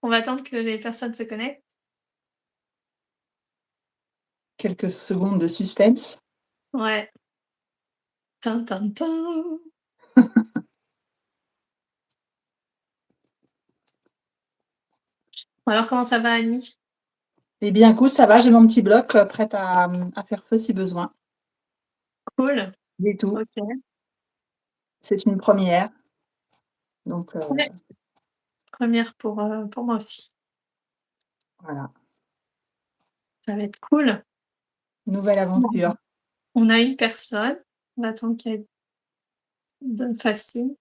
On va attendre que les personnes se connectent. Quelques secondes de suspense. Ouais. Tin tin tin. Alors comment ça va Annie? Eh bien, écoute, ça va, j'ai mon petit bloc, prête à faire feu si besoin. Cool. Et tout. OK. C'est une première, donc Ouais, première pour moi aussi. voilà, Ça va être cool. nouvelle Bon, aventure. on a une personne, on attend qu'elle donne facile.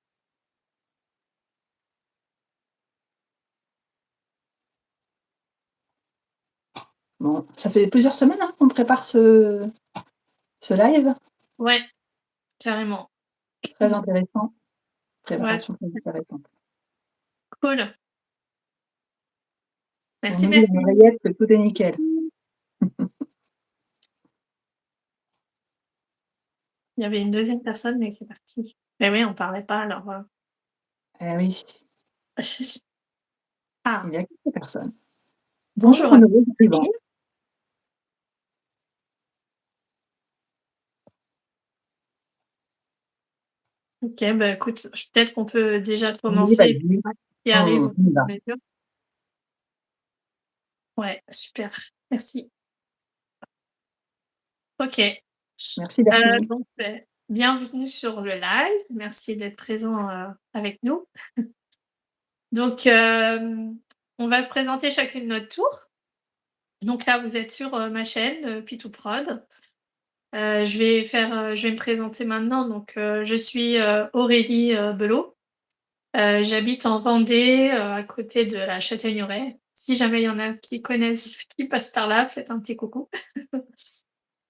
Bon, ça fait plusieurs semaines, hein, qu'on prépare ce live. Ouais, carrément. Très intéressant, Ouais, préparation très intéressante. cool. On Merci nous dit dans Béatrice. l'oreillette que tout est nickel. Il y avait une deuxième personne, mais qui est partie. Mais oui, on parlait pas alors, Eh oui, Ah, il y a quelques personnes. Bonjour bonjour aux à nouveaux tous. arrivants. OK, bah, écoute, peut-être qu'on peut déjà Oui, commencer et puis vas-y, voir qui arrive au on y fur et va. à mesure. Ouais, super, merci. OK, Merci Bertini. donc bienvenue sur le live. Merci d'être présent, avec nous. Donc on va se présenter chacune notre tour. Donc là, vous êtes sur, ma chaîne, Pitouprod. Je vais me présenter maintenant. Donc je suis, Aurélie, Belot. J'habite en Vendée, à côté de la Châtaigneraie. Si jamais il y en a qui connaissent, qui passent par là, faites un petit coucou.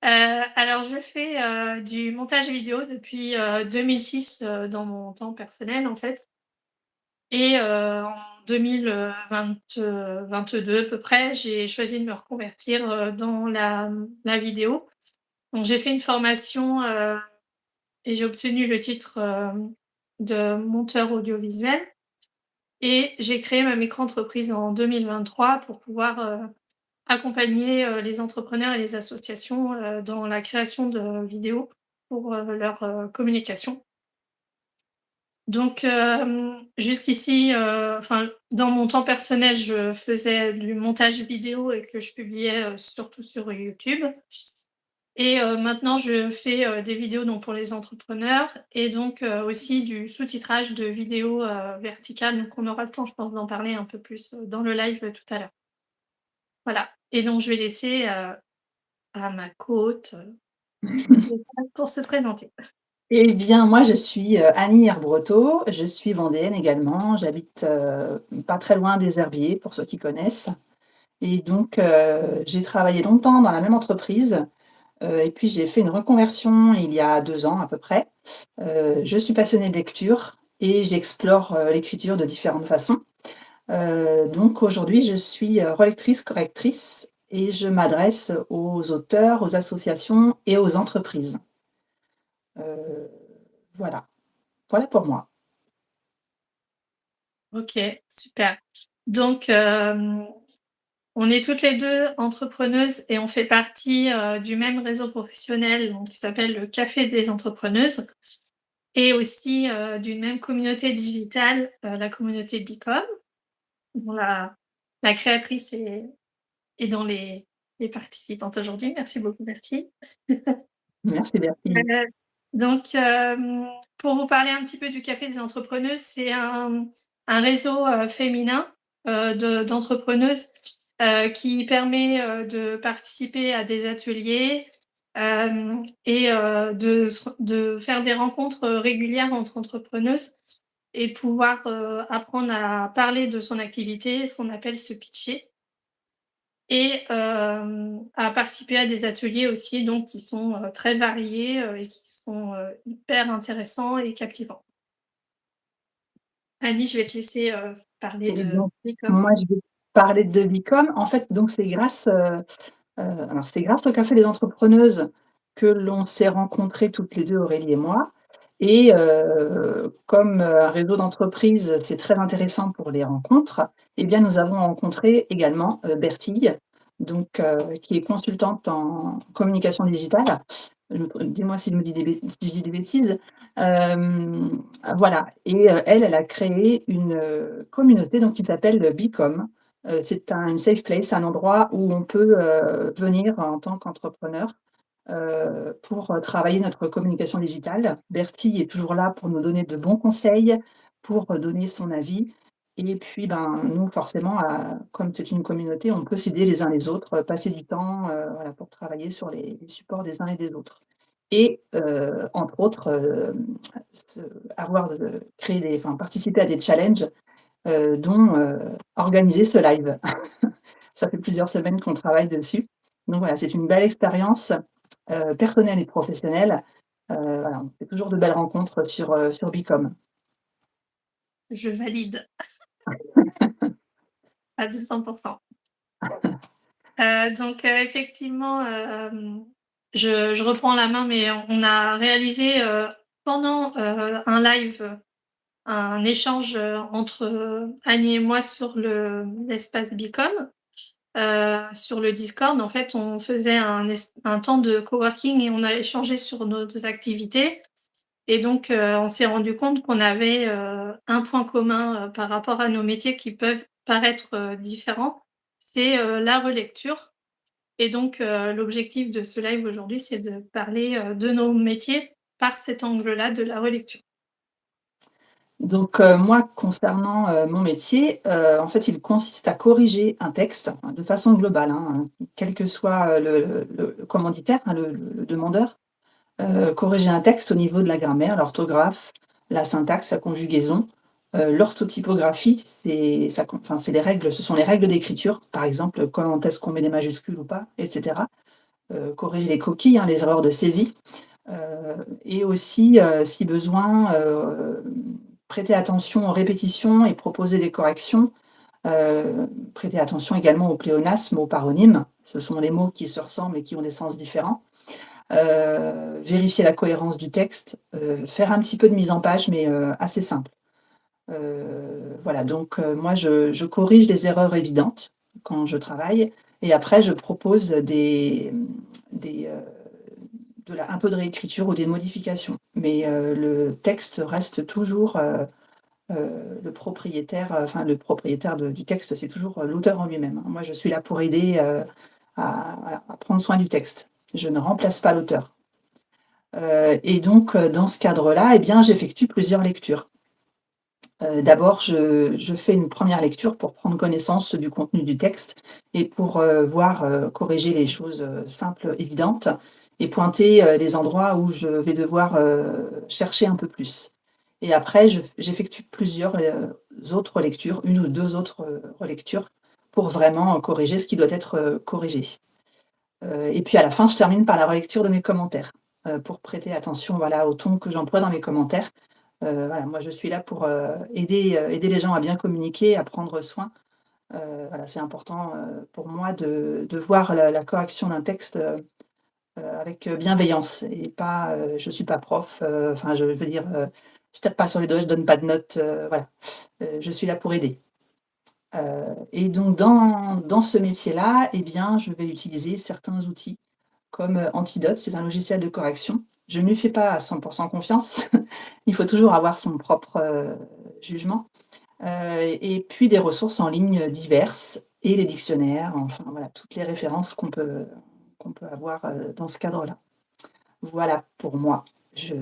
Alors je fais, du montage vidéo depuis, 2006, dans mon temps personnel, en fait. Et en 22 à peu près, j'ai choisi de me reconvertir, dans la vidéo. Donc j'ai fait une formation, et j'ai obtenu le titre, de monteur audiovisuel. Et j'ai créé ma micro-entreprise en 2023 pour pouvoir, accompagner, les entrepreneurs et les associations, dans la création de vidéos pour, leur, communication. Donc jusqu'ici, enfin, dans mon temps personnel, je faisais du montage vidéo et que je publiais, surtout sur YouTube. Et maintenant je fais, des vidéos donc pour les entrepreneurs et donc aussi du sous-titrage de vidéos, verticales. Donc on aura le temps, je pense, d'en parler un peu plus, dans le live, tout à l'heure. Voilà, et donc je vais laisser, à ma co-hôte, pour se présenter. Eh bien, moi, je suis, Annie Herbreteau, je suis vendéenne également. J'habite, pas très loin des Herbiers, pour ceux qui connaissent et donc j'ai travaillé longtemps dans la même entreprise, et puis j'ai fait une reconversion il y a 2 ans à peu près. Je suis passionnée de lecture et j'explore, l'écriture de différentes façons. Donc aujourd'hui, je suis, relectrice correctrice et je m'adresse aux auteurs, aux associations et aux entreprises. Heu, voilà. Voilà pour moi. OK, super. Donc on est toutes les 2 entrepreneuses et on fait partie, du même réseau professionnel, donc qui s'appelle le Café des entrepreneuses, et aussi, d'une même communauté digitale, la communauté Bicom, dont la créatrice est dans les participantes aujourd'hui. Merci beaucoup, Bertie. Merci Bertine. Heu, donc pour vous parler un petit peu du Café des entrepreneuses, c'est un réseau, féminin, d'entrepreneuses, qui permet, de participer à des ateliers, et de faire des rencontres, régulières entre entrepreneuses et de pouvoir, apprendre à parler de son activité, ce qu'on appelle se pitcher. Et à participer à des ateliers aussi, donc qui sont, très variés, et qui sont, hyper intéressants et captivants. Annie, je vais te laisser, parler Et de donc Bicom. moi, je vais parler de Bicom. En fait, donc c'est grâce, alors c'est grâce au Café des entrepreneuses que l'on s'est rencontrées toutes les 2, Aurélie et moi et comme, un réseau d'entreprises, c'est très intéressant pour les rencontres, eh bien, nous avons rencontré également, Bertille, donc qui est consultante en communication digitale. Dis-moi si je me dis si je dis des bêtises. Hem, voilà et elle, elle a créé une, communauté donc qui s'appelle Bicom. C'est une safe place, un endroit où on peut, venir en tant qu'entrepreneur pour, travailler notre communication digitale. Bertie est toujours là pour nous donner de bons conseils, pour, donner son avis et puis, ben, nous forcément, comme c'est une communauté, on peut s'aider les uns les autres, passer du temps, voilà, pour travailler sur les supports des uns et des autres et entre autres, se avoir, créer des enfin, participer à des challenges, dont, organiser ce live. Ça fait plusieurs semaines qu'on travaille dessus. Donc voilà, c'est une belle expérience, personnelle et professionnelle. Voilà, on fait toujours de belles rencontres sur Bicom. Je valide à 200. Effectivement, je reprends la main, mais on a réalisé, pendant, un live, un échange, entre, Annie et moi sur l'espace Bicom. Sur le Discord, en fait, on faisait un temps de coworking et on a échangé sur nos activités et donc on s'est rendu compte qu'on avait, un point commun, par rapport à nos métiers qui peuvent paraître, différents, c'est, la relecture et donc l'objectif de ce live aujourd'hui, c'est de parler, de nos métiers par cet angle-là de la relecture. Donc moi concernant, mon métier, en fait, il consiste à corriger un texte, hein, de façon globale, hein, quel que soit, le commanditaire, hein, le demandeur. Corriger un texte au niveau de la grammaire, l'orthographe, la syntaxe, la conjugaison, l'orthotypographie, c'est les règles, ce sont les règles d'écriture, par exemple, quand est-ce qu'on met des majuscules ou pas et cetera. Corriger les coquilles, hein, les erreurs de saisie, et aussi, si besoin, prêter attention aux répétitions et proposer des corrections. Prêter attention également au pléonasme, aux paronymes. Ce sont les mots qui se ressemblent et qui ont des sens différents. Vérifier la cohérence du texte, faire un petit peu de mise en page, mais assez simple. Voilà, donc moi je corrige les erreurs évidentes quand je travaille et après je propose des, un peu de réécriture ou des modifications. Mais le texte reste toujours, le propriétaire, enfin le propriétaire du texte, c'est toujours, l'auteur en lui-même, hein. Moi je suis là pour aider, à prendre soin du texte. Je ne remplace pas l'auteur. Et donc, dans ce cadre-là, eh bien, j'effectue plusieurs lectures. D'abord, je fais une première lecture pour prendre connaissance du contenu du texte et pour, voir, corriger les choses, simples, évidentes et pointer, les endroits où je vais devoir, chercher un peu plus. Et après, j'effectue plusieurs, autres lectures, une ou 2 autres, relectures pour vraiment corriger ce qui doit être, corrigé. Et puis à la fin, je termine par la relecture de mes commentaires, pour prêter attention, voilà, au ton que j'emploie dans mes commentaires. Voilà, moi je suis là pour, aider les gens à bien communiquer, à prendre soin. Voilà, c'est important, pour moi de voir la correction d'un texte, avec, bienveillance et pas, je suis pas prof, enfin je veux dire, je tape pas sur les doigts, je donne pas de notes, voilà. Je suis là pour aider. Et donc dans ce métier-là, eh bien, je vais utiliser certains outils comme, Antidote, c'est un logiciel de correction. Je ne lui fais pas à 100 confiance. Il faut toujours avoir son propre, jugement, et puis des ressources en ligne, diverses et les dictionnaires, enfin voilà, toutes les références qu'on peut avoir, dans ce cadre-là. Voilà pour moi. Je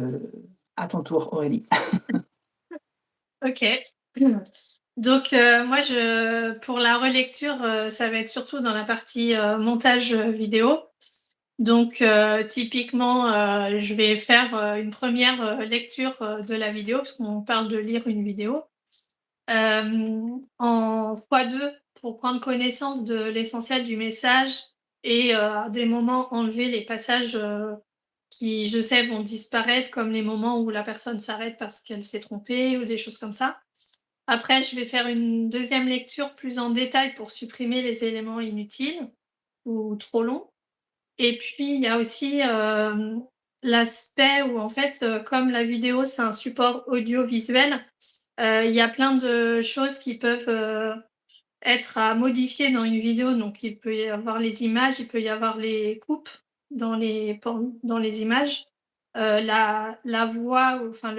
À ton tour Aurélie. OK. Donc moi pour la relecture, ça va être surtout dans la partie, montage, vidéo. Donc typiquement, je vais faire, une première lecture, de la vidéo parce qu'on parle de lire une vidéo, en x2 pour prendre connaissance de l'essentiel du message et à des moments enlever les passages, qui je sais vont disparaître comme les moments où la personne s'arrête parce qu'elle s'est trompée ou des choses comme ça. Après, je vais faire une deuxième lecture plus en détail pour supprimer les éléments inutiles ou trop longs et puis il y a aussi, l'aspect où en fait, comme la vidéo, c'est un support audiovisuel, il y a plein de choses qui peuvent, être à modifier dans une vidéo. Donc il peut y avoir les images, il peut y avoir les coupes dans les images, la voix ou enfin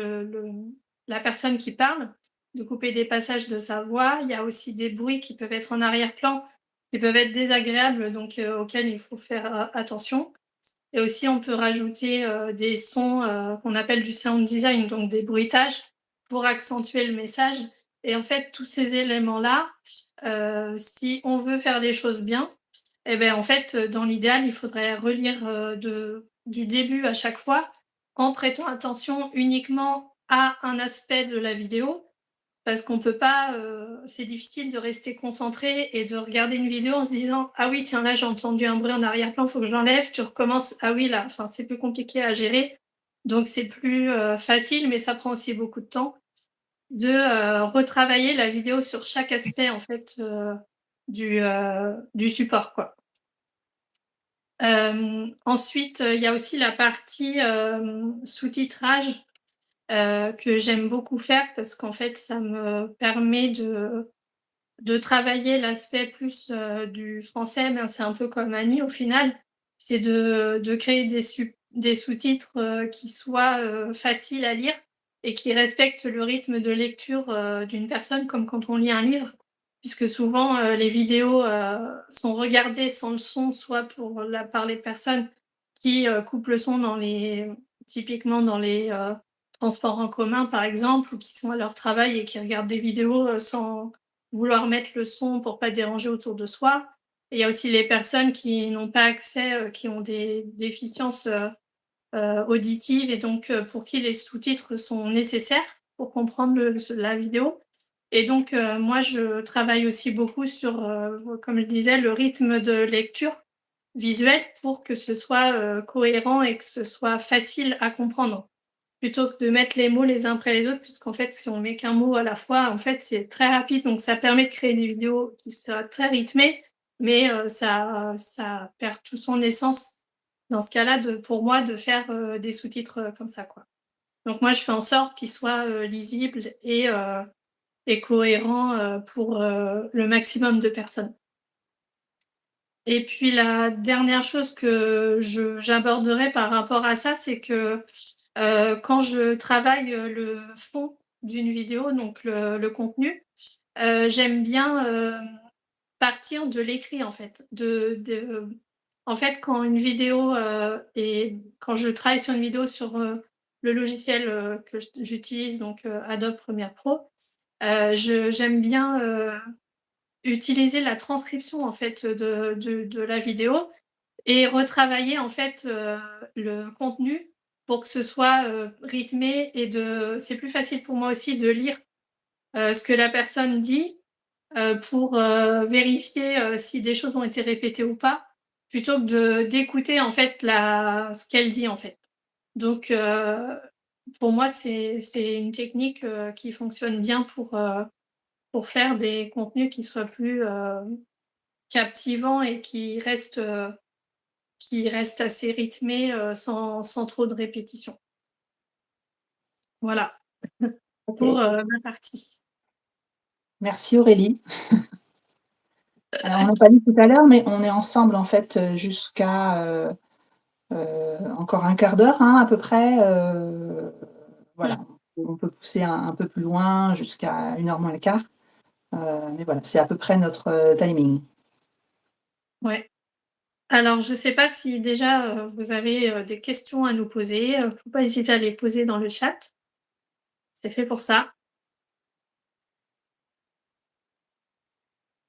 la personne qui parle, de couper des passages de sa voix. Il y a aussi des bruits qui peuvent être en arrière-plan, qui peuvent être désagréables, donc auxquels il faut faire, attention. Et aussi, on peut rajouter, des sons, qu'on appelle du sound design, donc des bruitages pour accentuer le message. Et en fait, tous ces éléments-là, si on veut faire les choses bien, et beh, en fait, dans l'idéal, il faudrait relire, du début à chaque fois, en prêtant attention uniquement à un aspect de la vidéo, parce qu'on peut pas, c'est difficile de rester concentré et de regarder une vidéo en se disant: «Ah oui, tiens, là, j'ai entendu un bruit en arrière-plan, faut que je l'enlève». Tu recommences: «Ah oui, là», enfin, c'est plus compliqué à gérer. Donc c'est plus, facile, mais ça prend aussi beaucoup de temps de, retravailler la vidéo sur chaque aspect, en fait, du support, quoi. Ensuite, il y a aussi la partie, sous-titrage, que j'aime beaucoup faire parce qu'en fait, ça me permet de travailler l'aspect plus, du français, ben, c'est un peu comme Annie au final. C'est de créer des sous-titres, qui soient, faciles à lire et qui respectent le rythme de lecture, d'une personne comme quand on lit un livre. Puisque souvent, les vidéos, sont regardées sans le son, soit par les personnes qui, coupent le son typiquement dans les, transports en commun par exemple, ou qui sont à leur travail et qui regardent des vidéos, sans vouloir mettre le son pour pas déranger autour de soi. Et il y a aussi les personnes qui n'ont pas accès, qui ont des déficiences, auditives et donc pour qui les sous-titres sont nécessaires pour comprendre la vidéo. Et donc moi je travaille aussi beaucoup sur, comme je disais, le rythme de lecture visuelle pour que ce soit, cohérent et que ce soit facile à comprendre. Plutôt que de mettre les mots les uns après les autres, puisqu'en fait, si on met qu'un mot à la fois, en fait, c'est très rapide, donc ça permet de créer des vidéos qui soient très rythmées, mais ça perd tout son essence dans ce cas-là pour moi de faire, des sous-titres, comme ça, quoi. Donc moi, je fais en sorte qu'ils soient, lisibles et cohérents, pour, le maximum de personnes. Et puis la dernière chose que j'aborderai par rapport à ça, c'est que, quand je travaille, le fond d'une vidéo, donc le contenu, j'aime bien, partir de l'écrit en fait. En fait, quand une vidéo, quand je travaille sur une vidéo sur, le logiciel, que j'utilise donc, Adobe Premiere Pro, j'aime bien, utiliser la transcription en fait, de la vidéo et retravailler en fait, le contenu pour que ce soit, rythmé et c'est plus facile pour moi aussi de lire, ce que la personne dit, pour, vérifier, si des choses ont été répétées ou pas, plutôt que d'écouter en fait ce qu'elle dit en fait. Donc pour moi c'est une technique, qui fonctionne bien pour faire des contenus qui soient plus, captivants et qui restent assez rythmés, sans trop de répétition. Voilà pour, OK. ma partie. Merci Aurélie. Alors on n'a pas dit tout à l'heure, mais on est ensemble en fait, jusqu'à, encore un quart d'heure, hein, à peu près, Mmh. voilà. On peut pousser un peu plus loin jusqu'à 1 heure moins le quart, mais voilà, c'est à peu près notre, timing. Ouais. Alors je sais pas si déjà, vous avez, des questions à nous poser, faut pas hésiter à les poser dans le chat, c'est fait pour ça.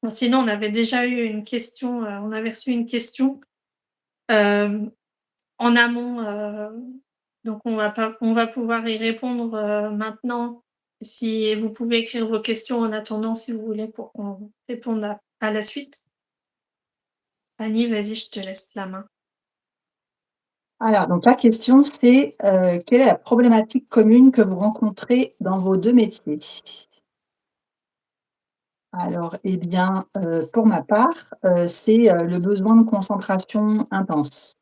Bon sinon on avait déjà eu une question, on avait reçu une question, hem, en amont, donc on va pouvoir y répondre, maintenant. Si vous pouvez écrire vos questions en attendant si vous voulez pour qu'on réponde à la suite. Annie, vas-y, je te laisse la main. Alors donc la question c'est, quelle est la problématique commune que vous rencontrez dans vos 2 métiers? Alors, eh bien, pour ma part, c'est, le besoin de concentration intense.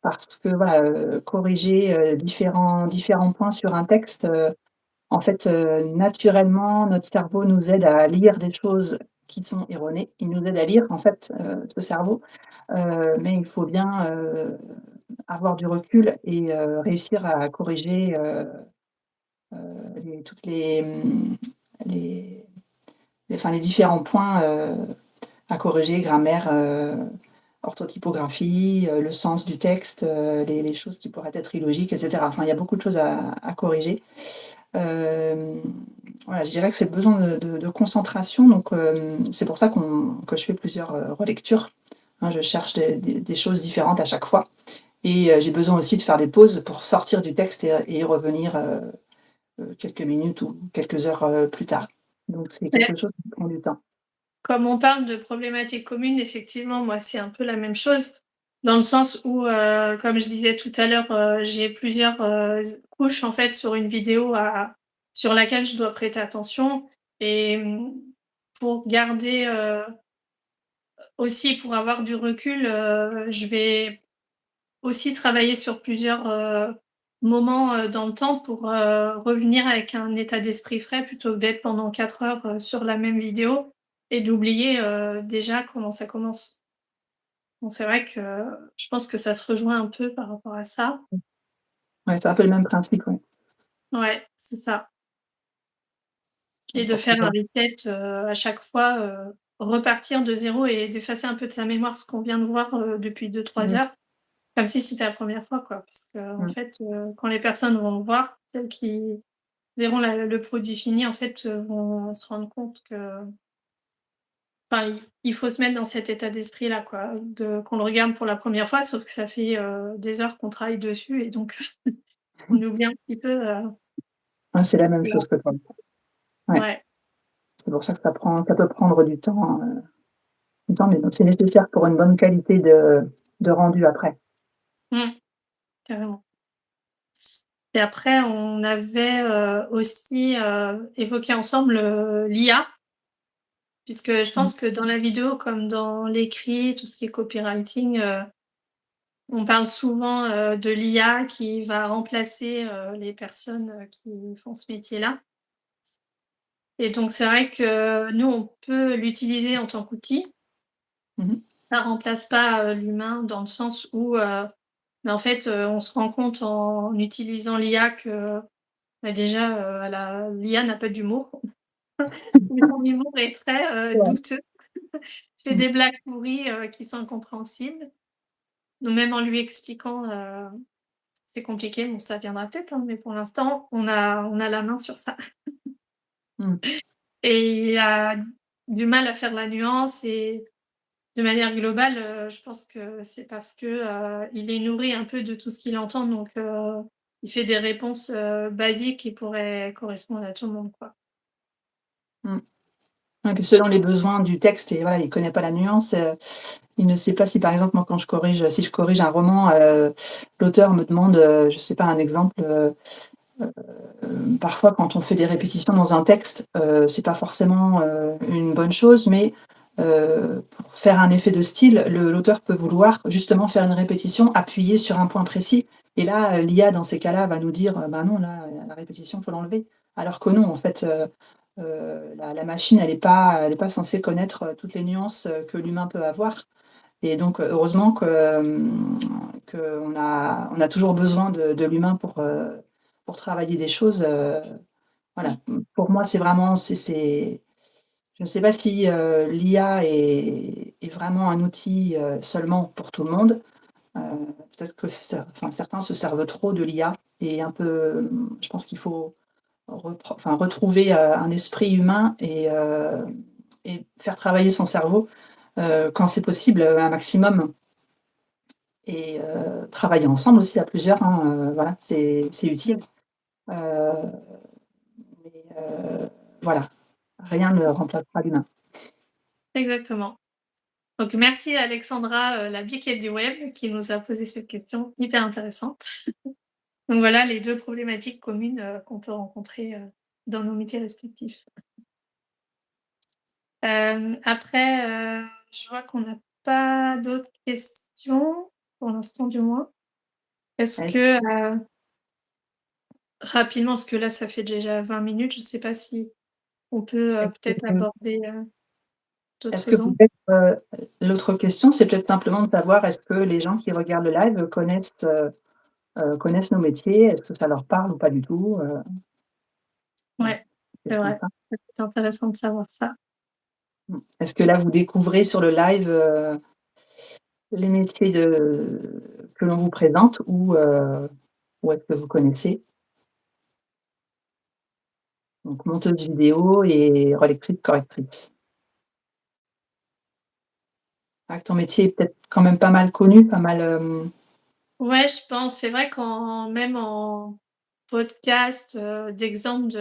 parce que voilà, corriger, différents points sur un texte, en fait, naturellement, notre cerveau nous aide à lire des choses qui sont erronées. Il nous aide à lire, en fait, ce cerveau, mais il faut bien, avoir du recul et réussir à corriger, toutes les enfin, les différents points, à corriger, grammaire, orthotypographie, le sens du texte, les choses qui pourraient être illogiques et cetera. Enfin, il y a beaucoup de choses à corriger. Hem, voilà, je dirais que c'est le besoin de concentration, donc c'est pour ça que je fais plusieurs, relectures, hein. Je cherche des choses différentes à chaque fois et j'ai besoin aussi de faire des pauses pour sortir du texte et y revenir, quelques minutes ou quelques heures, plus tard. Donc c'est Ouais. quelque chose qui prend du temps. Comme on parle de problématiques communes, effectivement, moi, c'est un peu la même chose, dans le sens où, comme je disais tout à l'heure, j'ai plusieurs, couches, en fait, sur une vidéo à sur laquelle je dois prêter attention et pour garder, aussi pour avoir du recul, je vais aussi travailler sur plusieurs, moments, dans le temps pour, revenir avec un état d'esprit frais plutôt que d'être pendant 4 heures, sur la même vidéo et d'oublier, déjà comment ça commence. Donc c'est vrai que je pense que ça se rejoint un peu par rapport à ça. Ouais, c'est un peu le même principe, ouais. Ouais, c'est ça et de Pour faire un pouvoir reset, à chaque fois, repartir de zéro et d'effacer un peu de sa mémoire ce qu'on vient de voir, depuis 2-3 mmh, heures. Comme si c'était la première fois, quoi. Parce qu'en mmh. fait, quand les personnes vont le voir, celles qui verront le produit fini, en fait, vont se rendre compte que enfin, il faut se mettre dans cet état d'esprit-là, quoi, de qu'on le regarde pour la première fois, sauf que ça fait, des heures qu'on travaille dessus et donc on oublie un petit peu, Ouais, c'est la même la chose que toi. Ouais, ouais. c'est pour ça que ça peut prendre du temps, mais bon, c'est nécessaire pour une bonne qualité de rendu après. Mmh, carrément et après on avait, aussi, évoqué ensemble, l'IA. Puisque je Mmh. pense que dans la vidéo comme dans l'écrit, tout ce qui est copywriting, on parle souvent, de l'IA qui va remplacer, les personnes, qui font ce métier-là et donc c'est vrai que nous, on peut l'utiliser en tant qu'outil. Mmh mh. Ça remplace pas, l'humain dans le sens où, bah, en fait, on se rend compte en utilisant l'IA que, bah, déjà, l'IA n'a pas d'humour. Son humour est très, Ouais. douteux. Fait Mmh. des blagues pourries, qui sont incompréhensibles. Donc même en lui expliquant, c'est compliqué. Bon, ça viendra peut-être, hein, mais pour l'instant, on a la main sur ça Mmh. et il a du mal à faire la nuance et de manière globale, je pense que c'est parce que, il est nourri un peu de tout ce qu'il entend donc il fait des réponses, basiques qui pourraient correspondre à tout le monde, quoi. Mmh. Ouais, puis selon les besoins du texte et voilà, il connaît pas la nuance, il ne sait pas si par exemple, moi quand si je corrige un roman, l'auteur me demande, je sais pas, un exemple, parfois quand on fait des répétitions dans un texte, c'est pas forcément, une bonne chose, mais pour faire un effet de style, l'auteur peut vouloir justement faire une répétition, appuyer sur un point précis et là, l'IA dans ces cas-là va nous dire: «Bah non, là, la répétition, faut l'enlever». Alors que non, en fait, la machine, elle est pas censée connaître, toutes les nuances, que l'humain peut avoir et donc heureusement que, qu'on a toujours besoin de l'humain pour travailler des choses, voilà. Mmh. Pour moi, c'est vraiment je ne sais pas si, l'IA est vraiment un outil, seulement pour tout le monde. Heu, peut-être que enfin, certains se servent trop de l'IA et un peu, je pense qu'il faut retrouver, un esprit humain et faire travailler son cerveau, quand c'est possible, un maximum et travailler ensemble aussi à plusieurs, hein, voilà, c'est utile. Heu, voilà, rien ne remplacera l'humain. Exactement. Donc merci Alexandra, la biquette du web qui nous a posé cette question hyper intéressante. Donc voilà les 2 problématiques communes, qu'on peut rencontrer, dans nos métiers respectifs. Après, je vois qu'on n'a pas d'autres questions, pour l'instant du moins. Est-ce Est-ce que, rapidement, parce que là, ça fait déjà 20 minutes, je sais pas si on peut, est-ce peut-être que aborder, est-ce que d'autres angles? peut-être, l'autre question, c'est peut-être simplement de savoir est-ce que les gens qui regardent le live connaissent nos métiers? Est-ce que ça leur parle ou pas du tout? Voilà, Ouais, c'est question vrai. simple. C'est intéressant de savoir ça. Est-ce que là, vous découvrez sur le live, les métiers que l'on vous présente ou est-ce que vous connaissez? Donc monteuse vidéo et relectrice correctrice. Ah, que ton métier est peut-être quand même pas mal connu, pas mal, Ouais, je pense, c'est vrai qu'en même en podcast, d'exemples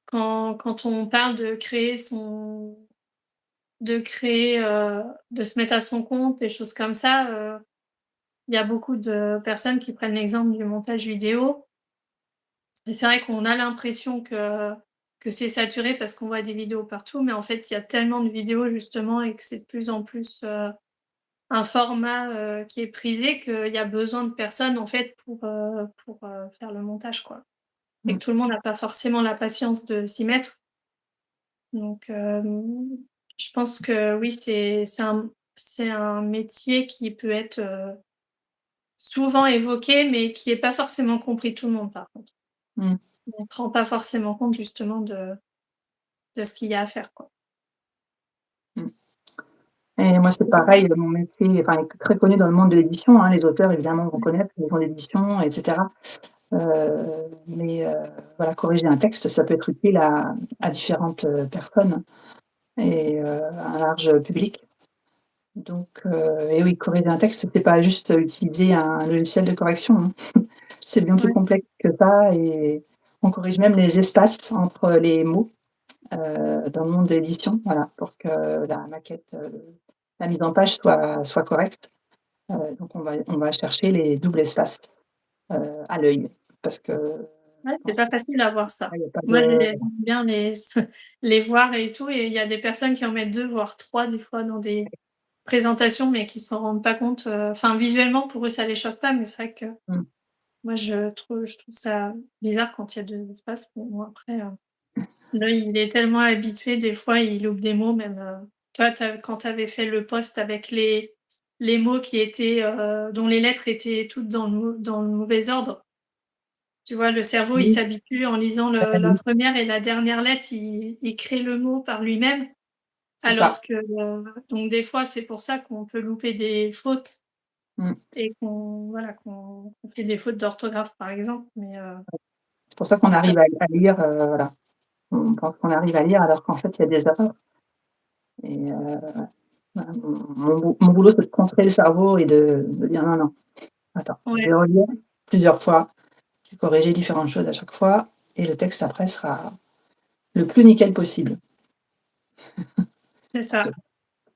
quand on parle de créer, de se mettre à son compte, des choses comme ça, il y a beaucoup de personnes qui prennent l'exemple du montage vidéo et c'est vrai qu'on a l'impression que c'est saturé parce qu'on voit des vidéos partout, mais en fait, il y a tellement de vidéos justement et que c'est de plus en plus, un format, qui est prisé qu'il y a besoin de personnes en fait pour faire le montage, quoi et mmh, que tout le monde n'a pas forcément la patience de s'y mettre donc je pense que oui, c'est un métier qui peut être, souvent évoqué, mais qui est pas forcément compris de tout le monde, par contre. mmh, On ne rend pas forcément compte justement de ce qu'il y a à faire, quoi. mmh. Et moi, c'est pareil, mon métier, enfin, est très connu dans le monde de l'édition, hein. Les auteurs, évidemment, vont Ouais, connaître, les maisons d'édition et cetera. Mais voilà, corriger un texte, ça peut être utile à différentes, personnes et à un large public. Donc et oui, corriger un texte, c'est pas juste utiliser un logiciel de correction, hein. C'est bien plus ouais, complexe que ça et on corrige même les espaces entre les mots, dans le monde de l'édition, voilà, pour que la maquette, la mise en page soit correcte. Donc on va chercher les doubles espaces, à l'œil parce que ouais, je c'est pense pas que facile à voir ça. là, il y a pas Moi, de j'aime bien les voir et tout et il y a des personnes qui en mettent 2 voire 3 des fois dans des présentations, mais qui s'en rendent pas compte, enfin visuellement pour eux ça les choque pas, mais c'est vrai que mmh, moi je trouve ça bizarre quand il y a 2 espaces. Bon après, l'œil il est tellement habitué des fois il loupe des mots même, toi quand tu avais fait le post avec les mots qui étaient, dont les lettres étaient toutes dans le mauvais ordre. Tu vois, le cerveau il oui, s'habitue en lisant le ah la oui, première et la dernière lettre, il crée le mot par lui-même c'est ça. alors que, donc des fois c'est pour ça qu'on peut louper des fautes Mmh. et qu'on fait des fautes d'orthographe, par exemple, mais C'est pour ça qu'on ça arrive à lire, voilà. On pense qu'on arrive à lire alors qu'en fait, il y a des erreurs et voilà, mon boulot, c'est de contrer le cerveau et de dire: «Non, non, attends, je ouais, vais relire plusieurs fois, je vais corriger différentes choses à chaque fois et le texte après sera le plus nickel possible». c'est Parce que ça.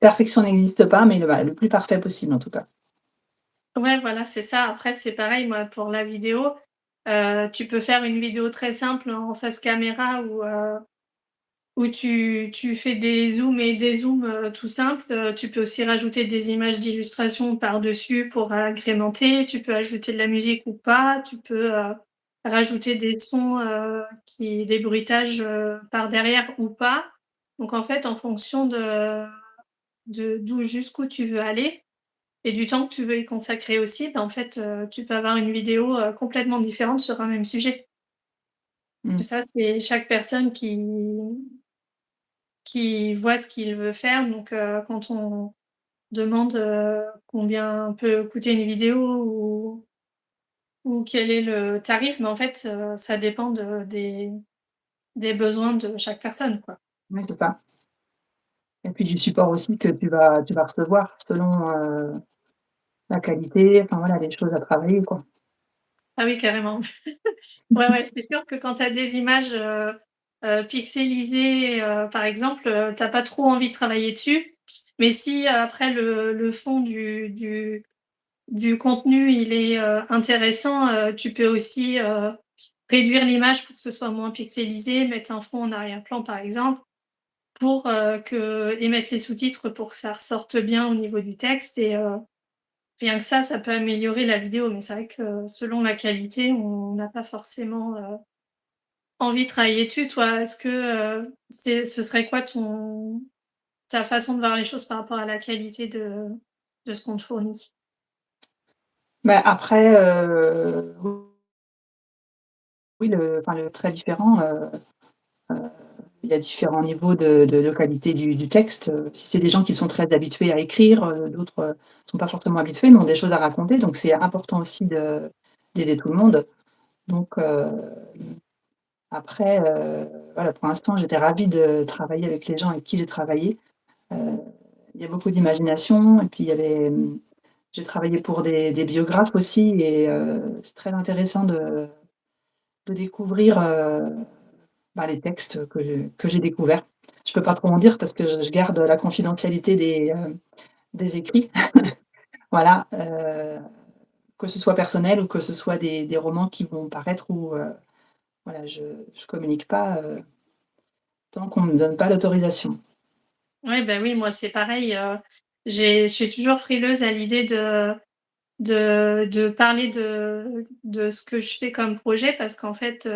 perfection n'existe pas, mais voilà, le plus parfait possible en tout cas. Ouais, voilà, c'est ça. Après, c'est pareil, moi, pour la vidéo, tu peux faire une vidéo très simple en face caméra où tu fais des zooms et des zooms, tout simples. Tu peux aussi rajouter des images d'illustration par-dessus pour agrémenter. Tu peux ajouter de la musique ou pas. Tu peux, rajouter des sons, des bruitages, par derrière ou pas. Donc en fait, en fonction jusqu'où tu veux aller et du temps que tu veux y consacrer aussi, bah, en fait, tu peux avoir une vidéo, complètement différente sur un même sujet. Et Mmh. ça, c'est chaque personne qui voit ce qu'il veut faire. Donc, quand on demande, combien peut coûter une vidéo ou quel est le tarif, mais en fait, ça dépend des besoins de chaque personne, quoi. Oui, c'est ça et puis du support aussi que tu vas recevoir selon, la qualité, enfin voilà, les choses à travailler quoi. Ah oui, carrément. Ouais, ouais, c'est sûr que quand tu as des images, pixelisées, par exemple, tu pas trop envie de travailler dessus. Mais si après le fond du contenu, il est, intéressant, tu peux aussi, réduire l'image pour que ce soit moins pixelisé, mettre un fond en arrière-plan, par exemple, et mettre les sous-titres pour que ça ressorte bien au niveau du texte rien que ça peut améliorer la vidéo, mais c'est vrai que selon la qualité, on n'a pas forcément, envie de travailler dessus. Toi, est-ce que, ce serait quoi ta façon de voir les choses par rapport à la qualité de ce qu'on te fournit? Bah, après, oui, le très différent, heu, il y a différents niveaux de qualité du texte, si c'est des gens qui sont très habitués à écrire, d'autres, sont pas forcément habitués, mais ont des choses à raconter, donc c'est important aussi d'aider tout le monde. Donc après, voilà, pour l'instant, j'étais ravie de travailler avec les gens avec qui j'ai travaillé. Heu, il y a beaucoup d'imagination et puis il y avait, j'ai travaillé pour des biographes aussi et c'est très intéressant de découvrir, bah, les textes que j'ai découverts. Je peux pas trop en dire parce que je garde la confidentialité des écrits. Voilà, que ce soit personnel ou que ce soit des romans qui vont paraître ou voilà, je communique pas, tant qu'on me donne pas l'autorisation. Ouais, bah, oui, moi, c'est pareil, je suis toujours frileuse à l'idée de parler de ce que je fais comme projet parce qu'en fait,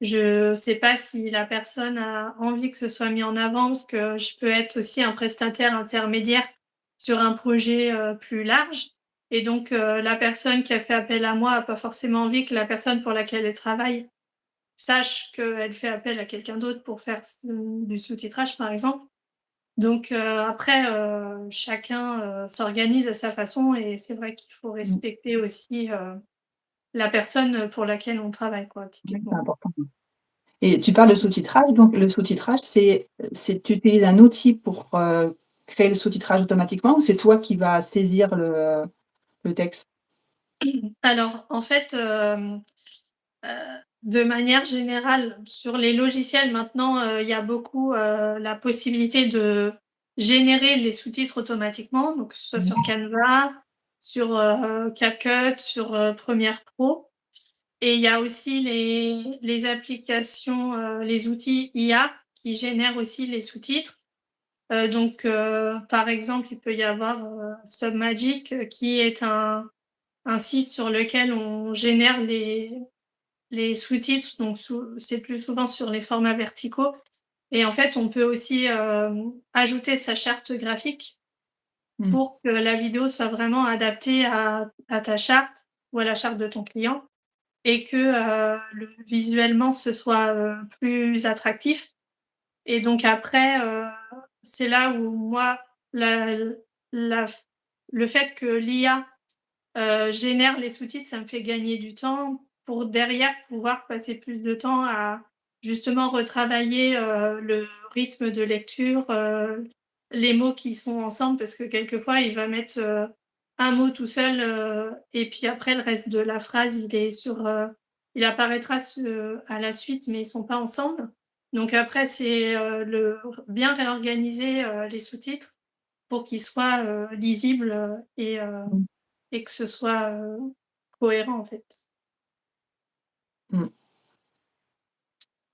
je sais pas si la personne a envie que ce soit mis en avant parce que je peux être aussi un prestataire intermédiaire sur un projet, plus large et donc la personne qui a fait appel à moi a pas forcément envie que la personne pour laquelle elle travaille sache qu'elle fait appel à quelqu'un d'autre pour faire du sous-titrage, par exemple. Donc après, chacun, s'organise à sa façon et c'est vrai qu'il faut Mmh. respecter aussi, la personne pour laquelle on travaille, quoi, Oui, c'est typiquement. important. Et tu parles de sous-titrage, donc le sous-titrage, c'est tu utilises un outil pour, créer le sous-titrage automatiquement ou c'est toi qui vas saisir le texte? Alors en fait, heu, de manière générale, sur les logiciels maintenant, il y a beaucoup, la possibilité de générer les sous-titres automatiquement, donc que ce soit sur Mmh. Canva, sur, CapCut, sur, Premiere Pro et il y a aussi les applications, les outils IA qui génèrent aussi les sous-titres. Donc par exemple, il peut y avoir, Submagic, qui est un site sur lequel on génère les sous-titres, donc c'est plus souvent sur les formats verticaux et en fait, on peut aussi, ajouter sa charte graphique Mmh. pour que la vidéo soit vraiment adaptée à ta charte ou à la charte de ton client et que, visuellement, ce soit, plus attractif et donc après, c'est là où moi, la la le fait que l'IA génère les sous-titres, ça me fait gagner du temps pour derrière pouvoir passer plus de temps à justement retravailler, le rythme de lecture, les mots qui sont ensemble parce que quelquefois il va mettre, un mot tout seul, et puis après le reste de la phrase il apparaîtra à la suite mais ils sont pas ensemble. Donc après c'est, le bien réorganiser, les sous-titres pour qu'ils soient, lisibles, Mmh. et que ce soit, cohérent, en fait. Mmh.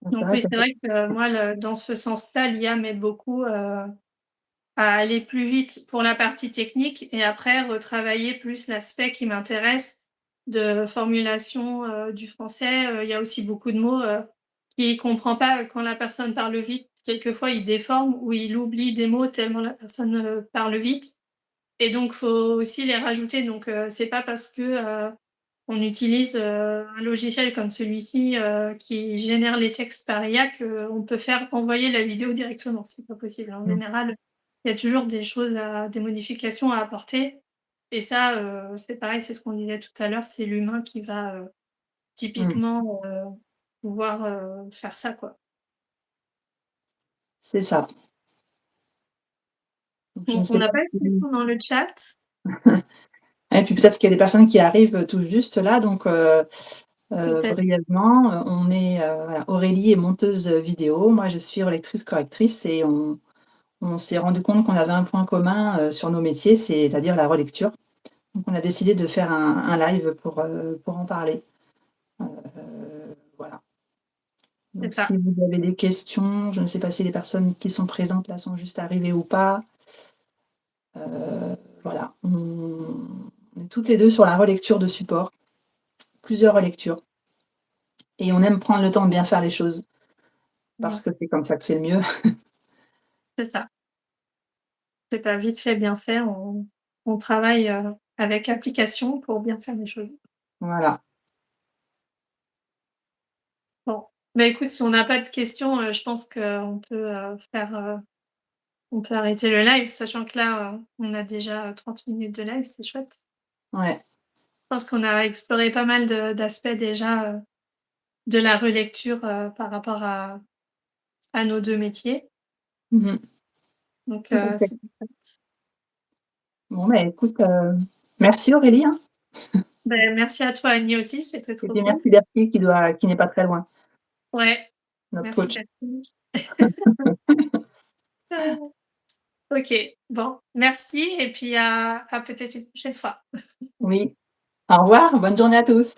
Donc c'est Donc vrai oui, que c'est vrai que moi, dans ce sens-là, l'IA m'aide beaucoup, à aller plus vite pour la partie technique et après retravailler plus l'aspect qui m'intéresse de formulation, du français. Il y a aussi beaucoup de mots, qu'il comprend pas quand la personne parle vite. Quelquefois, il déforme ou il oublie des mots tellement la personne, parle vite et donc faut aussi les rajouter. Donc c'est pas parce que, on utilise, un logiciel comme celui-ci, qui génère les textes par IA qu'on peut faire envoyer la vidéo directement. C'est pas possible. En mmh, général, il y a toujours des modifications à apporter et ça, c'est pareil, c'est ce qu'on disait tout à l'heure, c'est l'humain qui va, mmh, typiquement, pouvoir, faire ça, quoi. c'est ça. Donc je ne On sais n'a pas pas eu de si questions dans le chat? et puis peut-être qu'il y a des personnes qui arrivent tout juste là, donc Peut-être. brièvement, on est, voilà, Aurélie est monteuse, vidéo, moi je suis relectrice correctrice et on s'est rendu compte qu'on avait un point commun, sur nos métiers, c'est-à-dire la relecture. Donc on a décidé de faire un live pour en parler. Voilà. C'est Donc ça. si vous avez des questions, je ne sais pas si les personnes qui sont présentes là sont juste arrivées ou pas. voilà, on est toutes les 2 sur la relecture de supports, plusieurs relectures et on aime prendre le temps de bien faire les choses parce Ouais, que c'est comme ça que c'est le mieux. c'est ça. C'est pas vite fait, bien fait, on travaille, avec application pour bien faire les choses. Voilà. Bon, bah, écoute, si on n'a pas de questions, je pense qu'on peut, on peut arrêter le live, sachant que là, on a déjà, 30 minutes de live, c'est chouette. Ouais. Je pense qu'on a exploré pas mal d'aspects déjà, de la relecture, par rapport à nos 2 métiers, Mmh mh. donc Tout à fait. c'est chouette. Bon, bah, écoute, merci Aurélie, hein, Beh, merci à toi Annie aussi, c'était et trop puis cool. merci Bertie qui n'est pas très loin, Ouais, notre merci coach. Catherine. OK, bon, merci et puis à peut-être une prochaine fois. Oui. Au revoir, bonne journée à tous.